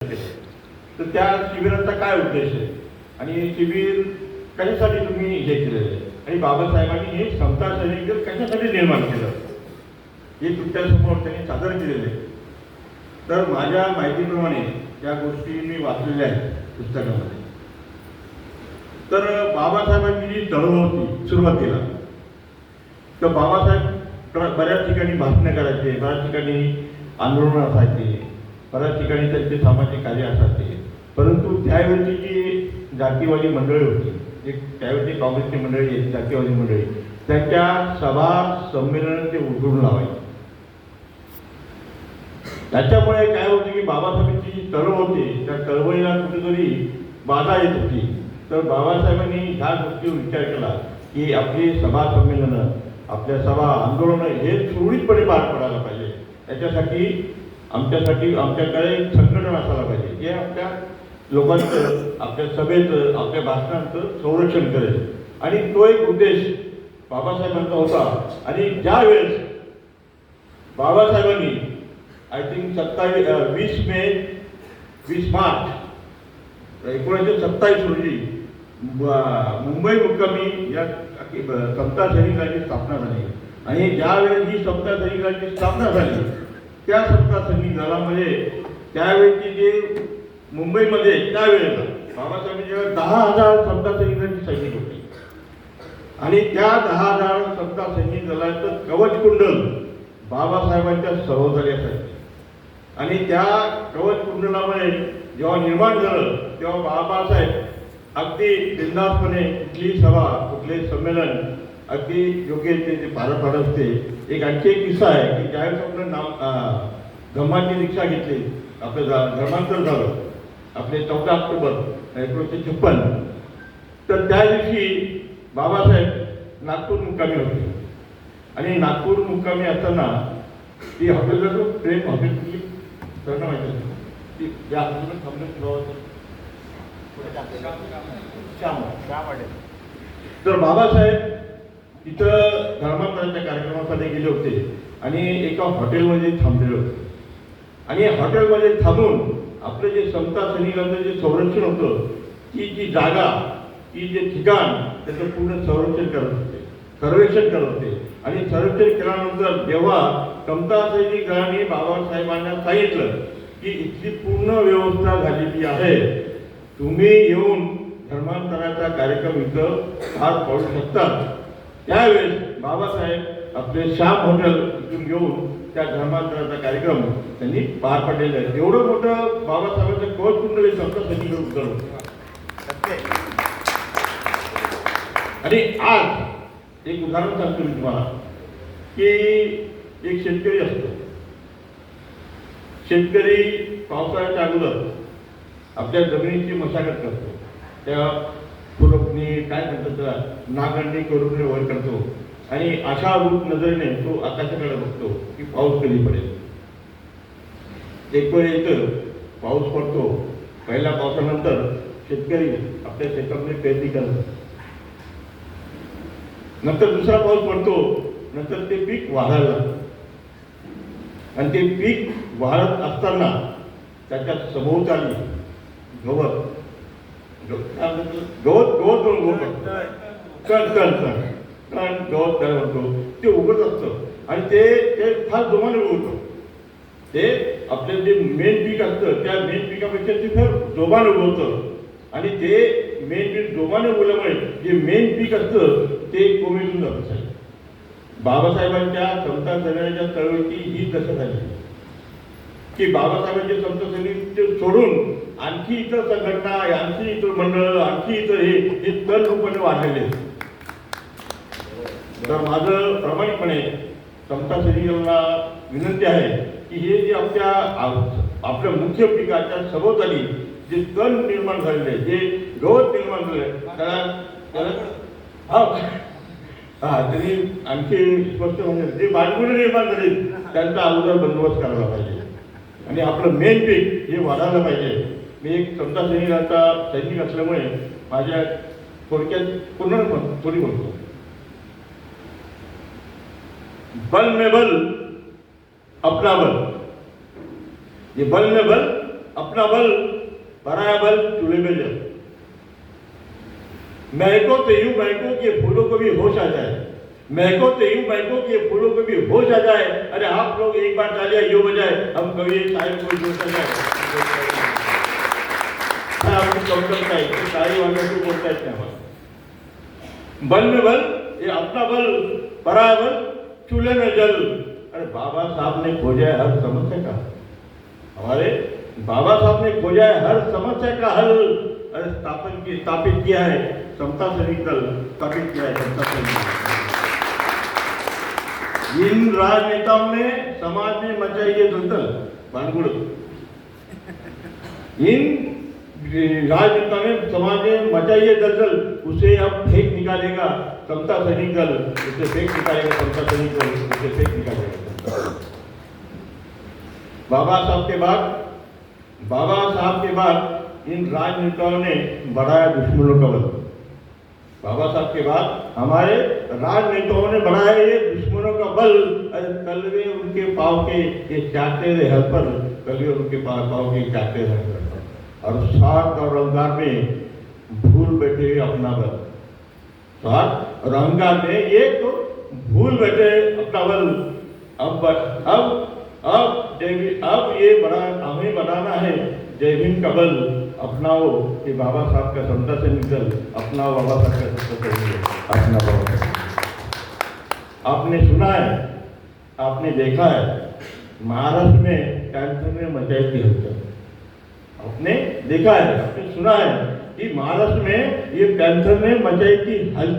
तर त्या शिबिराचा काय उद्देश आहे आणि हे शिबिर कशासाठी तुम्ही हे केलेलं आहे आणि बाबासाहेबांनी हे समता सैनिक कशासाठी निर्माण केलं हे तुमच्यासमोर त्यांनी सादर केलेले. तर माझ्या माहितीप्रमाणे या गोष्टी मी वाचलेल्या आहेत पुस्तकामध्ये. तर बाबासाहेबांची जी चळवळ होती सुरुवातीला, तर बाबासाहेब बऱ्याच ठिकाणी भाषणं करायचे, बऱ्याच ठिकाणी आंदोलनं असायचे, बऱ्याच ठिकाणी त्यांचे सामाजिक कार्य असायचे. परंतु त्यावेळची जी जातीवादी मंडळी होती, एक त्यावेळची काँग्रेसची मंडळी, जातीवादी मंडळी, त्यांच्या सभा संमेलन ते उठवून लावायचे. त्याच्यामुळे काय होतं की बाबासाहेबांची जी चळवळ होती त्या चळवळीला कुठेतरी बाधा येत होती. तर बाबासाहेबांनी ह्या गोष्टीवर विचार केला की आपली सभा संमेलनं, आपल्या सभा आंदोलनं हे सुरळीतपणे पार पडायला पाहिजे. त्याच्यासाठी आमच्याकडे एक संघटन असायला पाहिजे जे आपल्या लोकांचं, आपल्या सभेचं, आपल्या भाषणांचं संरक्षण करेल. आणि तो एक उद्देश बाबासाहेबांचा होता. आणि ज्या वेळेस बाबासाहेबांनी आय थिंक 20 मार्च 1927 रोजी मुंबई मुक्कामी या समता सैनिकांची स्थापना झाली. आणि ज्यावेळेस ही समता सैनिकांची स्थापना झाली त्या समता सैनिक दलामध्ये त्यावेळेची जे मुंबईमध्ये त्यावेळेला बाबासाहेबांच्या 10,000 समता सैनिकांची सैनिक होती. आणि त्या 10,000 समता सैनिक दलाचं कवच कुंडल बाबासाहेबांच्या सभोवताली असायचे. आणि त्या कवच कुंडलामध्ये जेव्हा निर्माण झालं तेव्हा बाबासाहेब अगदी बिनधास्तपणे कुठलीही सभा, कुठलेही संमेलन अगदी योग्य ते पार पाडत असते. एक आणखी एक किस्सा आहे की ज्यावेळेस आपलं धम्माची दीक्षा घेतली, आपलं धर्मांतर झालं आपले 14 ऑक्टोबर 1956, तर त्या दिवशी बाबासाहेब नागपूर मुक्कामी होते. आणि नागपूर मुक्कामी असताना ती हॉटेलला जो ट्रेन हॉटेलची करणं माहिती ती या हॉटेलला थांबणं तर बाबासाहेब तिथं धर्मांतराच्या कार्यक्रमासाठी गेले होते आणि एका हॉटेलमध्ये थांबलेले होते. आणि हॉटेलमध्ये थांबून आपलं जे समता सैनिकांचं जे संरक्षण होतं, ती जी जागा, ती जे ठिकाण, त्याचं पूर्ण संरक्षण करत होते, सर्वेक्षण करत होते. आणि सर्वेक्षण केल्यानंतर जेव्हा समता सैनिक दलाने बाबासाहेबांना सांगितलं की इथली पूर्ण व्यवस्था झालेली आहे, तुम्ही येऊन धर्मांतराचा कार्यक्रम इथं पार पाडू शकतात, त्यावेळेस बाबासाहेब आपले श्याम हॉटेल इथून घेऊन त्या धर्मांतराचा कार्यक्रम त्यांनी पार पाडलेला आहे. एवढं मोठं बाबासाहेबांचं कवच कुंडल समता सैनिक उतरलं. आणि आज एक उदाहरण सांगतो मी तुम्हाला की एक शेतकरी असतो. शेतकरी पावसाळ्याच्या अगोदर आपल्या जमिनीची मशागत करतो, त्या खुरपणी काय म्हणतात त्याला, नांगरणी करून वर करतो. आणि आशाभूत नजरेने तो आकाशाकडे बघतो की पाऊस कधी पडेल. एक वेळ येतं, पाऊस पडतो. पहिल्या पावसानंतर शेतकरी आपल्या शेतामध्ये पेरणी करतो. नंतर दुसरा पाऊस पडतो, नंतर ते पीक वाढायला लागतं. आणि ते पीक वाढत असताना त्याच्या सभोवताली गवत तयार होतो, ते उगत असतं. आणि ते फार जोमाने उगवतं. ते आपलं जे मेन पीक असतं त्या मेन पिकापेक्षा ते फार जोमाने उगवतं. आणि ते मेन पीक जोमाने उगवल्यामुळे जे मेन पीक असतं ते कोमेजून जातं. बाबासाहेबांच्या समता सैनिकांच्या चळवळीची ही दशा झाली की बाबासाहेबांचे समता सैनिक सोडून आणखी इतर संघटना, आणखी इतर मंडळ, आणखी इतर हे तल रूपाने वाढलेले. तर माझं प्रामाणिकपणे समता सैनिकांना विनंती आहे की हे जे आपल्या मुख्य पिकाच्या सभोवताली जे तण निर्माण झालेले, जे गवत निर्माण झाले, त्यांनी आणखी स्पष्ट म्हणजे जे बांधकुळे निर्माण झाले त्यांचा अगोदर बंदोबस्त करायला पाहिजे. आणि आपलं मेन पीक हे वाढायला पाहिजे. मी एक समता सैनिकांचा सैनिक असल्यामुळे माझ्या थोडक्यात थोडी बोलतो. बल में बल, अपना बल. ये बल में बल, अपना बल पराया बल चूल्हे में जल। महको तो यूं महको कि फूलों को भी होश आ जाए, महको तो यूं महको कि फूलों को भी होश आ जाए। अरे आप लोग एक बार तालियां यूं बजाए, हम कभी शायद कोई जोश आ जाए। आपको कम करता है कि शाही वाले को बोलता है क्या बल में बल, ये अपना बल पराया बल चूल्हे में जल। अरे बाबा साहब ने खोजा है हर समस्या का, हमारे बाबा साहब ने खोजा है हर समस्या का हल। अरे स्थापित किया है समता सैनिक दल, स्थापित किया है समता सैनिक दल। इन राजनेताओं ने समाज में मचाई ये दलदल भानगुड़, इन राजनेता ने समाज में मचाई ये दलदल, उसे अब फेंक निकालेगा समता सैनिक दल, उसे फेंक निकालेगा समता सैनिक दल, उसे फेंक निकालेगा। बाबा साहब के बाद इन राजनेताओं ने बढ़ाया दुश्मनों का बल। बाबा साहब के बाद हमारे राजनेताओं ने बढ़ाया ये दुश्मनों का बल। अरे कल वे उनके पाँव के ये चाटते रहे हल पर, कल वे उनके पाँव के चाटते रहे हल पर, और स्वार्थ और अहंकार में भूल बैठे अपना बल। स्वार्थ और अहंकार में ये तो भूल बैठे अपना बल। अब ये बड़ा हमें बनाना है जय भीम का बल। अपनाओ कि बाबा साहब का समता सैनिक दल, अपनाओ बाबा साहब का समता सैनिक दल, अपना बाबा। आपने सुना है, आपने देखा है महाराष्ट्र में कैंसर ने मचाई थी हलचल। आपने देखा है, आपने सुना है कि महाराष्ट्र में ये कैंसर ने मचाई थी हलचल।